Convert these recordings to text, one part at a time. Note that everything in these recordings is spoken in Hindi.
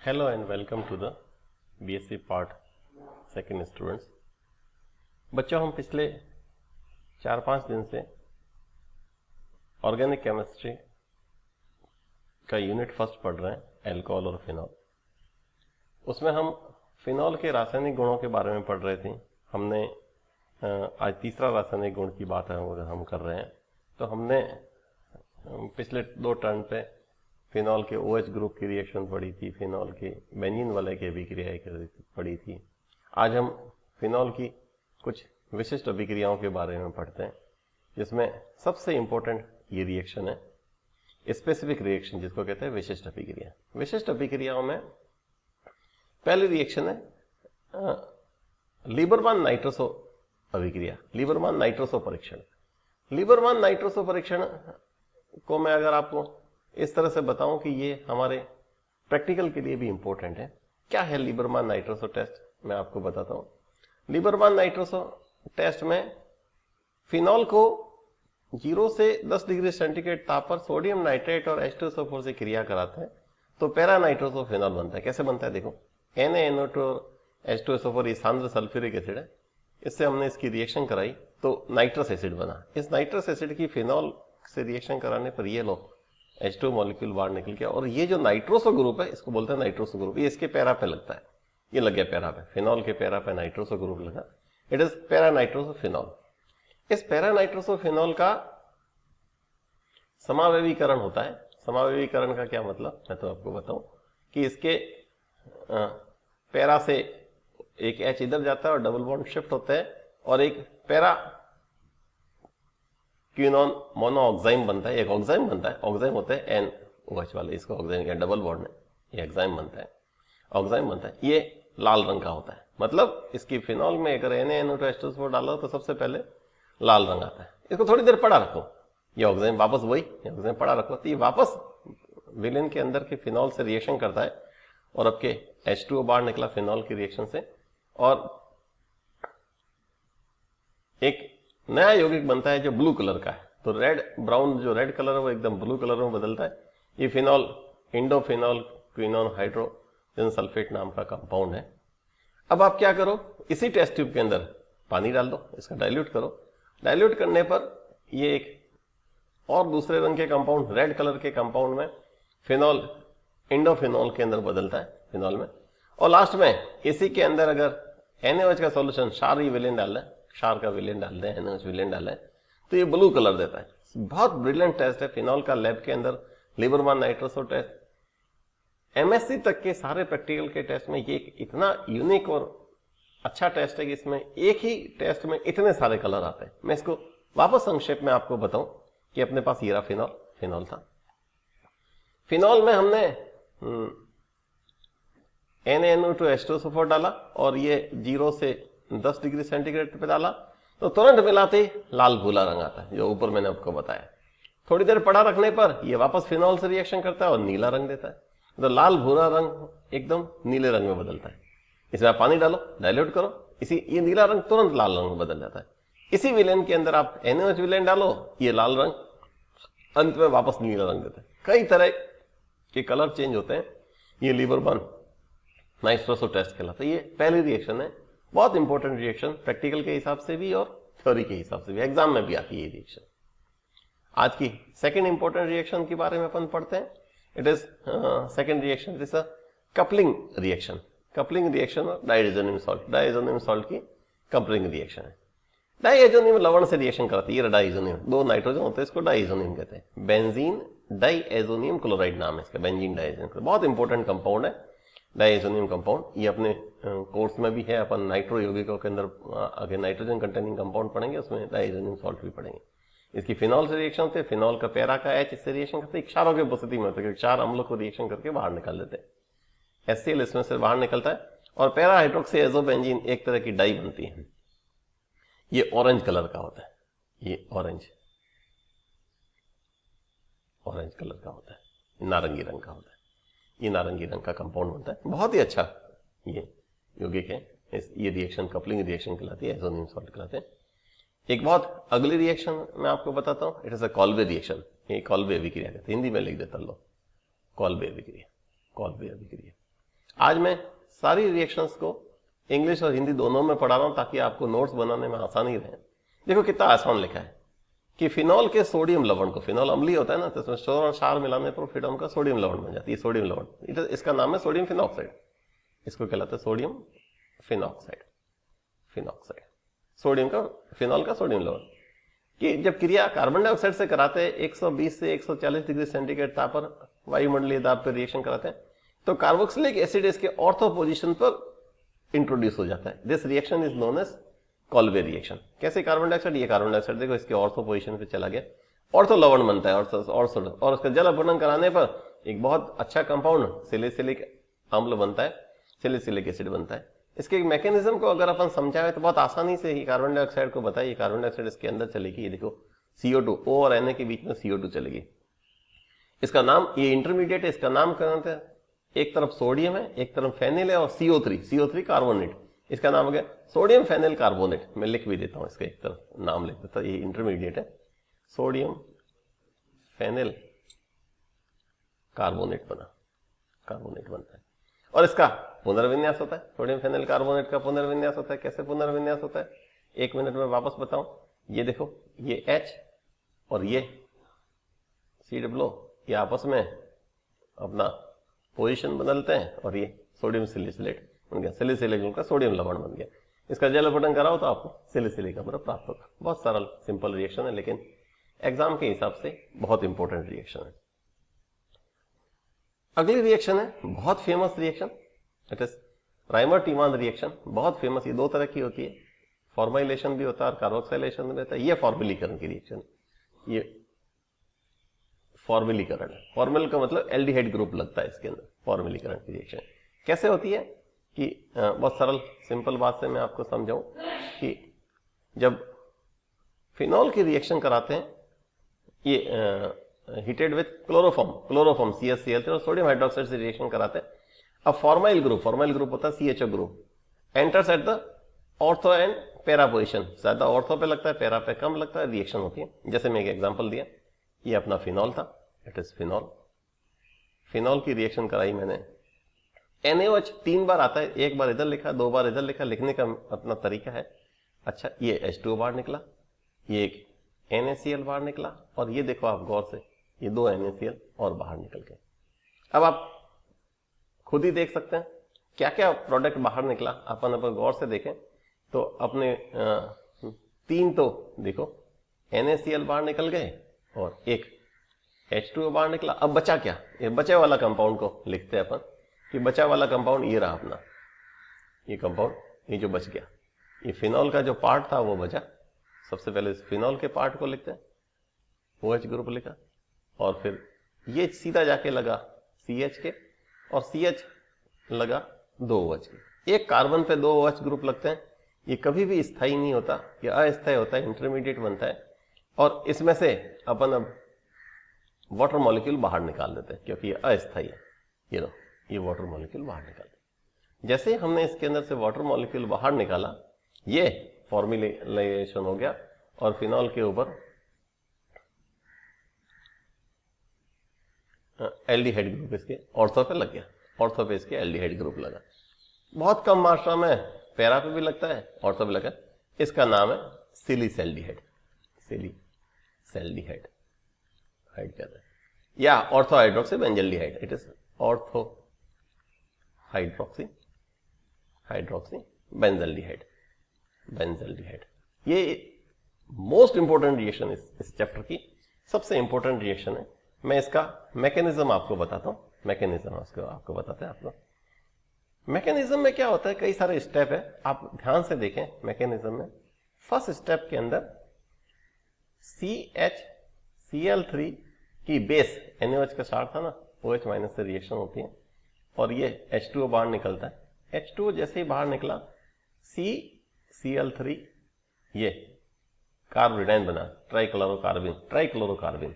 Hello and welcome to the BSc Part Second students. बच्चों, हम पिछले 4-5 दिन से ऑर्गेनिक केमिस्ट्री का यूनिट फर्स्ट पढ़ रहे हैं, एल्कोहल और फिनॉल। उसमें हम फिनॉल के रासायनिक गुणों के बारे में पढ़ रहे थे। हमने आज तीसरा रासायनिक गुण की बात हम कर रहे हैं। तो हमने पिछले 2 टर्न पे फिनॉल के OH ग्रुप की रिएक्शन पढ़ी थी, फिनॉल के बेंजीन वाले की अभिक्रिया पढ़ी थी। आज हम फिनॉल की कुछ विशिष्ट अभिक्रियाओं के बारे में पढ़ते हैं, जिसमें सबसे इंपॉर्टेंट ये रिएक्शन है, स्पेसिफिक रिएक्शन, जिसको कहते हैं विशिष्ट अभिक्रिया। विशिष्ट अभिक्रियाओं में पहली रिएक्शन है लीबरमान नाइट्रोसो अभिक्रिया, लीबरमान नाइट्रोसो परीक्षण। लीबरमान नाइट्रोसो परीक्षण को मैं अगर आपको इस तरह से बताऊं कि ये हमारे प्रैक्टिकल के लिए भी इंपॉर्टेंट है। क्या है लीबरमान नाइट्रोसो टेस्ट, मैं आपको बताता हूं। लीबरमान नाइट्रोसो टेस्ट में फिनॉल को 0 से 10 डिग्री सेंटीग्रेड ताप पर सोडियम नाइट्रेट और H2SO4 से क्रिया कराते हैं तो पैरा नाइट्रोसो फिनॉल बनता है। कैसे बनता है देखो, NaNO2 और H2SO4 ये सांद्र सल्फ्यूरिक एसिड है। इससे हमने इसकी रिएक्शन कराई तो नाइट्रस एसिड बना। इस नाइट्रस एसिड की फिनॉल से रिएक्शन कराने पर ये लो H2 मॉलिक्यूल बाहर निकल गया, और ये जो नाइट्रोसो ग्रुप है इसको बोलते हैं नाइट्रोसो ग्रुप। ये इसके पैरा पे लगता है, ये लग गया पैरा पे, फिनॉल के पैरा पे नाइट्रोसो ग्रुप लगा। It is para nitroso phenol. इस पैरा नाइट्रोसो फिनॉल का समावयवीकरण होता है। समावयवीकरण का क्या मतलब, मैं तो आपको बताऊं कि इसके पैरा से एक H इधर जाता है और डबल बॉन्ड शिफ्ट होता है, और एक पैरा क्विनोन मोनोऑक्साइम बनता है, एक ऑक्साइम बनता है। ऑक्साइम होता है NOH वाले, इसको ऑक्साइम या डबल बॉन्ड है, ये ऑक्साइम बनता है, ऑक्साइम बनता है। ये लाल रंग का होता है, मतलब इसकी फिनॉल में अगर NaNO2 H2SO4 डालो तो सबसे पहले लाल रंग आता है। इसको थोड़ी देर पड़ा रखो, ये ऑक्साइम वापस वही ऑक्साइम पड़ा रखो तो ये वापस विलेन के अंदर के फिनॉल से रिएक्शन करता है, और आपके H2O बाहर निकला फिनॉल की रिएक्शन से, और एक नया यौगिक बनता है जो ब्लू कलर का है। तो रेड ब्राउन जो रेड कलर है वो एकदम ब्लू कलर में बदलता है। ये फिनॉल इंडोफिनॉल क्विनोन हाइड्रोजन सल्फेट नाम का कंपाउंड है। अब आप क्या करो, इसी टेस्ट ट्यूब के अंदर पानी डाल दो, इसका डाइल्यूट करो। डाइल्यूट करने पर ये एक और दूसरे रंग के कंपाउंड, रेड कलर के कंपाउंड में फिनॉल इंडोफिनॉल के अंदर बदलता है, फिनॉल में। और लास्ट में इसी के अंदर अगर NaOH का सॉल्यूशन क्षार विलेन डाल दें, क्षार का विलेन डाल दें, NaOH विलेन डालें, तो ये ब्लू कलर देता है। बहुत ब्रिलियंट टेस्ट है फिनॉल का, लैब के अंदर लीबरमान नाइट्रोसो टेस्ट। MSc तक के सारे प्रैक्टिकल के टेस्ट में ये इतना यूनिक और अच्छा टेस्ट है कि इसमें एक ही टेस्ट में इतने सारे कलर आते हैं। मैं इसको वापस संक्षेप में आपको बताऊं कि अपने पास ये रहा फिनॉल था। फिनॉल में हमने NaNO2 H2SO4 डाला, और ये 0 से 10 डिग्री सेंटीग्रेड पे डाला तो तुरंत मिलाते ही लाल भूला रंग आता है, जो ऊपर मैंने आपको बताया। थोड़ी देर पड़ा रखने पर ये वापस फिनॉल से रिएक्शन करता है और नीला रंग देता है। तो लाल भूरा रंग एकदम नीले रंग में बदलता है। इसमें आप पानी डालो, डाइल्यूट करो, ये नीला रंग तुरंत लाल रंग में बदल जाता है। इसी विलेन के अंदर आप NaOH विलेन डालो, ये लाल रंग अंत में वापस नीला रंग देता है। कई तरह के कलर चेंज होते हैं। ये लीबरमान नाइट्रोसो टेस्ट कहलाता है। ये पहली रिएक्शन है, बहुत इंपॉर्टेंट रिएक्शन, प्रैक्टिकल के हिसाब से भी और थ्योरी के हिसाब से भी, एग्जाम में भी आती है ये रिएक्शन। आज की सेकंड इंपॉर्टेंट रिएक्शन के बारे में अपन पढ़ते हैं। It is second reaction, it is a coupling reaction. Coupling reaction और डाइएजोनियम सॉल्ट, डाइएजोनियम सॉल्ट की कपलिंग रिएक्शन है। डाइएजोनियम लवण से रिएक्शन कराती है। डाइएजोनियम, 2 नाइट्रोजन होते हैं, इसको डाइएजोनियम कहते हैं। बेंजीन डाइएजोनियम क्लोराइड नाम है इसका, बेंजीन डाइएजोनियम, बहुत इंपॉर्टेंट कंपाउंड है डाइएजोनियम कंपाउंड। ये अपने कोर्स में भी है, अपन नाइट्रो यौगिकों के अंदर आगे नाइट्रोजन कंटेनिंग कंपाउंड पढ़ेंगे, उसमें डाइएजोनियम सॉल्ट भी पढ़ेंगे। इसकी फिनॉल से रिएक्शन होती है, फिनॉल का पैरा का H इससे रिएक्शन करते हैं, क्षारों की उपस्थिति में होते हैं, क्षार अम्लों को रिएक्शन करके बाहर निकाल देते हैं। HCl इसमें से बाहर निकलता है, और पैरा हाइड्रोक्सी एजोबेंजीन एक तरह की डाई बनती है। ये ऑरेंज कलर का होता है, ये ऑरेंज कलर का होता है, नारंगी रंग का होता है। ये नारंगी रंग का कंपाउंड बनता है, बहुत ही अच्छा ये यौगिक है। ये रिएक्शन कपलिंग रिएक्शन कहलाती है, एजोनियम सॉल्ट कहलाते हैं। एक बहुत अगली रिएक्शन मैं आपको बताता हूं, it is a Kolbe reaction. ये कॉल्बे अभिक्रिया कहते हैं, हिंदी में लिख देता लो, कॉल्बे अभिक्रिया, कॉल्बे अभिक्रिया। आज मैं सारी रिएक्शंस को इंग्लिश और हिंदी दोनों में पढ़ा रहा हूं ताकि आपको नोट्स बनाने में आसानी रहे। देखो कितना आसान लिखा है कि फिनॉल के सोडियम लवण को, फिनॉल अम्लीय होता है ना, तो इसमें सोर और क्षार मिलाने पर फिर उनका सोडियम लवण बन जाती है, सोडियम लवण। इसका नाम है सोडियम फिनॉक्साइड, इसको कहलाता है सोडियम फिनॉक्साइड। फिनॉक्साइड सोडियम का, फिनॉल का सोडियम लवण। कि जब क्रिया कार्बन डाइऑक्साइड से कराते हैं 120 से 140 डिग्री सेंटीग्रेड ताप पर, वायुमंडलीय दाब पर रिएक्शन कराते हैं, तो कार्बोक्सिलिक एसिड इसके ऑर्थो पोजीशन पर इंट्रोड्यूस हो जाता है। This reaction is known as Kolbe reaction. कैसे कार्बन डाइऑक्साइड, ये कार्बन डाइऑक्साइड देखो इसके ऑर्थो पोजीशन पे चला गया, ऑर्थो लवण बनता है और उसका जल अपघटन कराने पर एक बहुत अच्छा कंपाउंड सिलिसिलिक अम्ल बनता है, सिलिसिलिक एसिड बनता है। इसके मैकेनिज्म को अगर अपन समझाए तो बहुत आसानी से ही कार्बन डाइऑक्साइड को बताइए। कार्बन डाइऑक्साइड इसके अंदर चलेगी, ये देखो CO2, O और Na के बीच में CO2 चलेगी। इसका नाम, ये इंटरमीडिएट है, इसका नाम करते हैं, एक तरफ सोडियम है, एक तरफ फेनिल है और CO3 कार्बोनेट, इसका नाम हो गया सोडियम फेनिल कार्बोनेट। मैं लिख भी देता हूं, इसका एक तरफ नाम लिख देता हूं, ये इंटरमीडिएट है, सोडियम फेनिल कार्बोनेट बनता है। और इसका पुनर्विन्यास होता है, सोडियम फेनिल कार्बोनेट का पुनर्विन्यास होता है। कैसे पुनर्विन्यास होता है, 1 मिनट में वापस बताऊं। ये देखो, ये H और ये COO, ये आपस में अपना पोजीशन बदलते हैं और ये सोडियम सिलिसिलेट बन गया, सिलिसिलिक का सोडियम लवण बन गया। इसका जल अपघटन कराओ तो आपको सिलिसिलिक अम्ल प्राप्त होगा। बहुत सरल सिंपल रिएक्शन है, लेकिन एग्जाम के हिसाब से बहुत इंपॉर्टेंट रिएक्शन है। अगली रिएक्शन है बहुत famous reaction, it is Reimer Tiemann reaction. बहुत फेमस, ये 2 तरह की होती है, फॉर्माइलेशन भी होता है और कार्बोक्सिलेशन भी होता है। ये फॉर्मिलीकरण की रिएक्शन, ये फॉर्मिलीकरण है। फॉर्मिल का मतलब एल्डिहाइड ग्रुप लगता है इसके अंदर। फॉर्मिलीकरण की रिएक्शन कैसे होती है कि बहुत सरल सिंपल बात से मैं आपको समझाऊं कि जब फिनॉल की रिएक्शन कराते हैं, ये हीटेड विथ क्लोरोफॉर्म CaCl3 और सोडियम हाइड्रोक्साइड से रिएक्शन कराते हैं। अब फॉर्माइल ग्रुप होता है CHO group, enters at the ortho and para position. ज्यादा ऑर्थो पे लगता है, पैरा पे कम लगता है, रिएक्शन होती है। जैसे मैं एक एग्जांपल दिया, ये अपना फिनॉल था, इट इज फिनॉल की रिएक्शन कराई मैंने। NaOH 3 बार आता है, 1 बार इधर लिखा, 2 बार इधर लिखा, लिखने का अपना तरीका है। अच्छा, ये H2O बाहर निकला, ये एक NaCl बाहर निकला, और ये देखो आप गौर से, ये 2 NaCl और बाहर निकल गए। अब आप खुद ही देख सकते हैं क्या क्या प्रोडक्ट बाहर निकला। अपन गौर से देखें तो अपने 3 तो देखो NaCl बाहर निकल गए और एक H2O बाहर निकला। अब बचा क्या, ये बचे वाला कंपाउंड को लिखते हैं अपन कि बचा वाला कंपाउंड ये रहा अपना, ये कंपाउंड, ये जो बच गया, ये फिनॉल का जो पार्ट था वो बचा। सबसे पहले फिनॉल के पार्ट को लिखते हैं, OH ग्रुप लिखा, और फिर ये सीधा जाके लगा CH के, और CH लगा 2 OH के। एक कार्बन पे 2 OH ग्रुप लगते हैं। ये कभी भी स्थायी नहीं होता, ये अस्थायी होता है, इंटरमीडिएट बनता है। और इसमें से अपन अब वाटर मॉलिक्यूल बाहर निकाल देते हैं क्योंकि ये अस्थायी है। ये लो, ये वाटर मॉलिक्यूल बाहर निकाल देते। जैसे हमने इसके अंदर से वाटर मॉलिक्यूल बाहर निकाला, ये फॉर्मुलेशन हो गया और फिनॉल के ऊपर एल्डिहाइड ग्रुप इसके ऑर्थो पे लग गया, ऑर्थो पे इसके एल्डिहाइड ग्रुप लगा। बहुत कम मात्रा में पैरा पे भी लगता है, ऑर्थो पे लगा। इसका नाम है सिलिसैल्डिहाइड, सिलिसैल्डिहाइड हाइड कहते हैं, या ortho hydroxy benzaldehyde. It is ortho hydroxy benzaldehyde. ये मोस्ट इंपोर्टेंट रिएक्शन इस चैप्टर की सबसे इंपोर्टेंट रिएक्शन है। मैं इसका मैकेनिज्म आपको बताता हूं, मैकेनिज्म आपको बताते हैं आप लोग। मैकेनिज्म में क्या होता है, कई सारे स्टेप है, आप ध्यान से देखें। मैकेनिज्म में फर्स्ट स्टेप के अंदर CHCl3 की बेस, NaOH का सार था ना, OH माइनस से रिएक्शन होती है और ये H2O बाहर निकलता है। H2O जैसे ही बाहर निकला, CCl3 ये कार्बोनिडाइन बना, ट्राइक्लोरोकार्बिन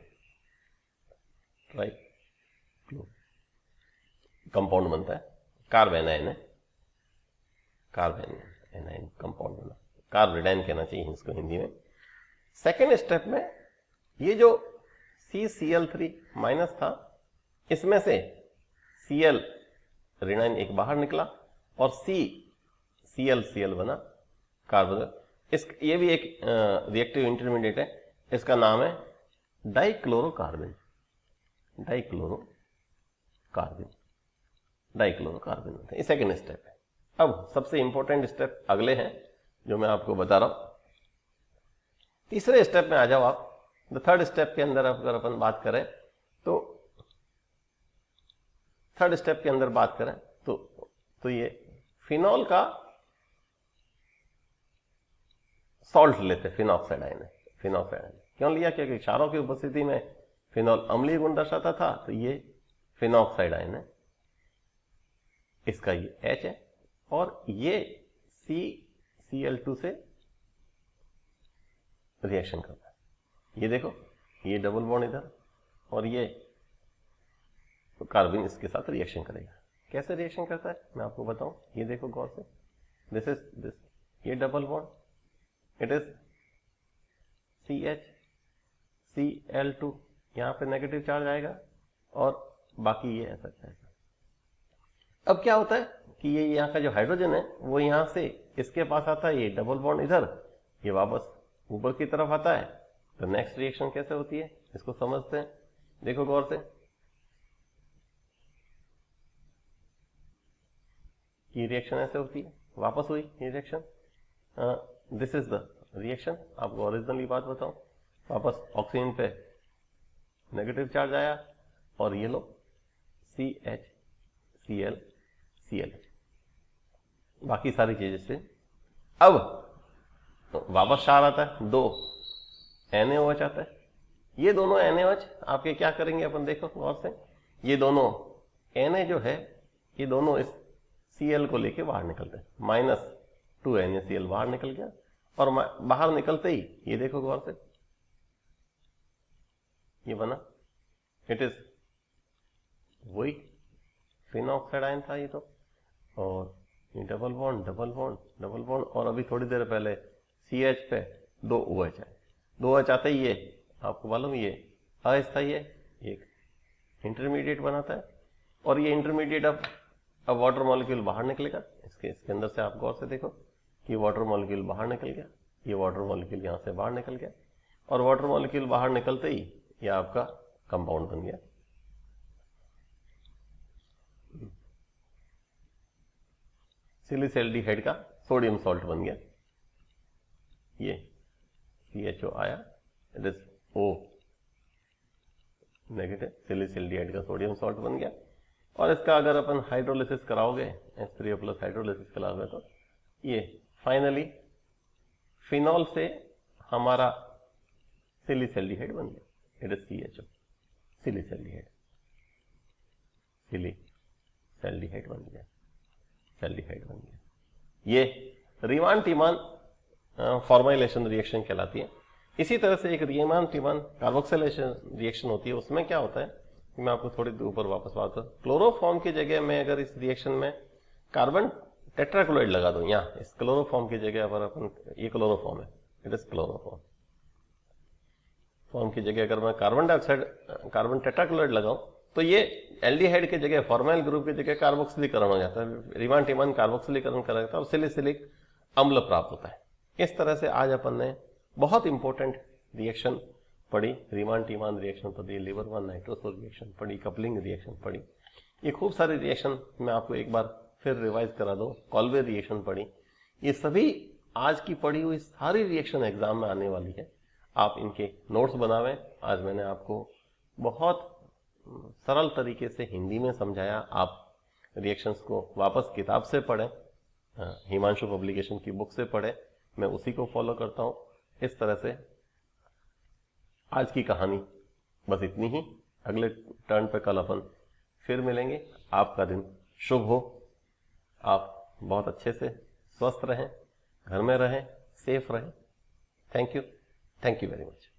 कंपाउंड बनता है, कार्बेनाइन कंपाउंड बना, कार्बोनिडाइन कहना चाहिए इसको हिंदी में। सेकेंड स्टेप में ये जो CCl3 माइनस था, इसमें से Cl ऋणायन एक बाहर निकला और Cl बना कार्बन। ये भी एक रिएक्टिव इंटरमीडिएट है, इसका नाम है डाइक्लोरोकार्बन। ये सेकेंड स्टेप है। अब सबसे इंपॉर्टेंट स्टेप अगले हैं जो मैं आपको बता रहा हूं। तीसरे स्टेप में आ जाओ आप। थर्ड स्टेप के अंदर अगर अपन बात करें तो ये फिनॉल का सॉल्ट लेते हैं, फिनॉक्साइड आयन है। क्यों लिया? क्योंकि क्षारों की उपस्थिति में फिनॉल अम्लीय गुण दर्शाता था, तो ये फिनॉक्साइड आयन है। इसका ये H है और ये Cl2 से रिएक्शन करता है। ये देखो, ये डबल बॉन्ड इधर और ये तो कार्बन इसके साथ रिएक्शन करेगा। कैसे रिएक्शन करता है मैं आपको बताऊं। ये देखो गौर से, दिस ये double bond, it is CH, Cl2, यहां पे नेगेटिव चार्ज आएगा और बाकी ये ऐसा। अब क्या होता है कि ये यहाँ का जो हाइड्रोजन है वो यहां से इसके पास आता है, ये डबल बॉन्ड इधर, ये वापस ऊपर की तरफ आता है। तो नेक्स्ट रिएक्शन कैसे होती है इसको समझते हैं। देखो गौर से, ये रिएक्शन ऐसे होती है, वापस हुई ये reaction. This is the reaction. आपको ओरिजिनली बात बताऊं, वापस ऑक्सीजन पे नेगेटिव चार्ज आया और ये लो CH, Cl, बाकी सारी चीजें से। अब वापस क्षार आता है, 2 NaOH आता है। ये दोनों NaOH आपके क्या करेंगे अपन देखो गौर से, ये दोनों Na जो है ये दोनों इस Cl को लेके बाहर निकलते हैं, -2 NaCl बाहर निकल गया। और बाहर निकलते ही ये देखो गौर से, ये बना, इट इज वही फिनॉक्साइड आयन था ये तो। और ये डबल बॉन्ड और अभी थोड़ी देर पहले CH पे 2 OH है। 2 OH आते ही ये आपको मालूम, ये अस्थायी है, एक इंटरमीडिएट बनाता है और ये इंटरमीडिएट अब वाटर मॉलिक्यूल बाहर निकलेगा। इसके अंदर से आप गौर से देखो कि वाटर मॉलिक्यूल बाहर निकल गया, ये वाटर मॉलिक्यूल यहां से बाहर निकल गया और वाटर मॉलिक्यूल बाहर निकलते ही ये आपका कंपाउंड बन गया। सिलिसैल्डिहाइड का सोडियम सॉल्ट बन गया। ये CHO आया, इट इज O नेगेटिव, सिलिसैल्डिहाइड का सोडियम सॉल्ट बन गया। और इसका अगर अपन हाइड्रोलिसिस कराओगे, H3O+ हाइड्रोलिसिस कराओगे तो ये फाइनली फिनॉल से हमारा सिलिसैल्डिहाइड बन गया, इट इज CHO, सिलिसैल्डिहाइड बन गया। ये रीमान-टीमान फॉर्माइलेशन रिएक्शन कहलाती है। इसी तरह से एक रीमान-टीमान कार्बोक्सिलेशन रिएक्शन होती है। उसमें क्या होता है, मैं आपको थोड़ी देर ऊपर वापस बात करूं। क्लोरोफॉर्म की जगह में अगर इस रिएक्शन में कार्बन टेट्राक्लोराइड लगा दूं, यहाँ इस क्लोरोफॉर्म की जगह पर अपन, ये क्लोरोफॉर्म है, इट इज क्लोरोफॉर्म फॉर्म की जगह अगर मैं कार्बन टेट्राक्लोराइड लगाऊं तो ये एल्डिहाइड की जगह, फॉर्माइल ग्रुप की जगह कार्बोक्सिलीकरण हो जाता है, रीमान-टीमान कार्बोक्सिलीकरण कराता है और सिलिसिलिक अम्ल प्राप्त होता है। इस तरह से आज अपन ने बहुत इंपॉर्टेंट रिएक्शन पढ़ी, रीमान-टीमान रिएक्शन पढ़ी, लिबरमैन नाइट्रोसोल रिएक्शन पढ़ी, कपलिंग रिएक्शन पढ़ी। ये खूब सारी रिएक्शन मैं आपको एक बार फिर रिवाइज करा दूं। कॉल्वे रिएक्शन पढ़ी। ये सभी आज की पढ़ी हुई सारी रिएक्शन एग्जाम में आने वाली है। आप इनके नोट्स बनावें। आज मैंने आपको बहुत सरल तरीके से हिंदी में समझाया। आप रिएक्शंस को वापस किताब से पढ़ें, हिमांशु पब्लिकेशन की बुक से पढ़ें, मैं उसी को फॉलो करता हूं। इस तरह से आज की कहानी बस इतनी ही। अगले टर्न पे कल अपन फिर मिलेंगे। आपका दिन शुभ हो। आप बहुत अच्छे से स्वस्थ रहें, घर में रहें, सेफ रहें। Thank you very much.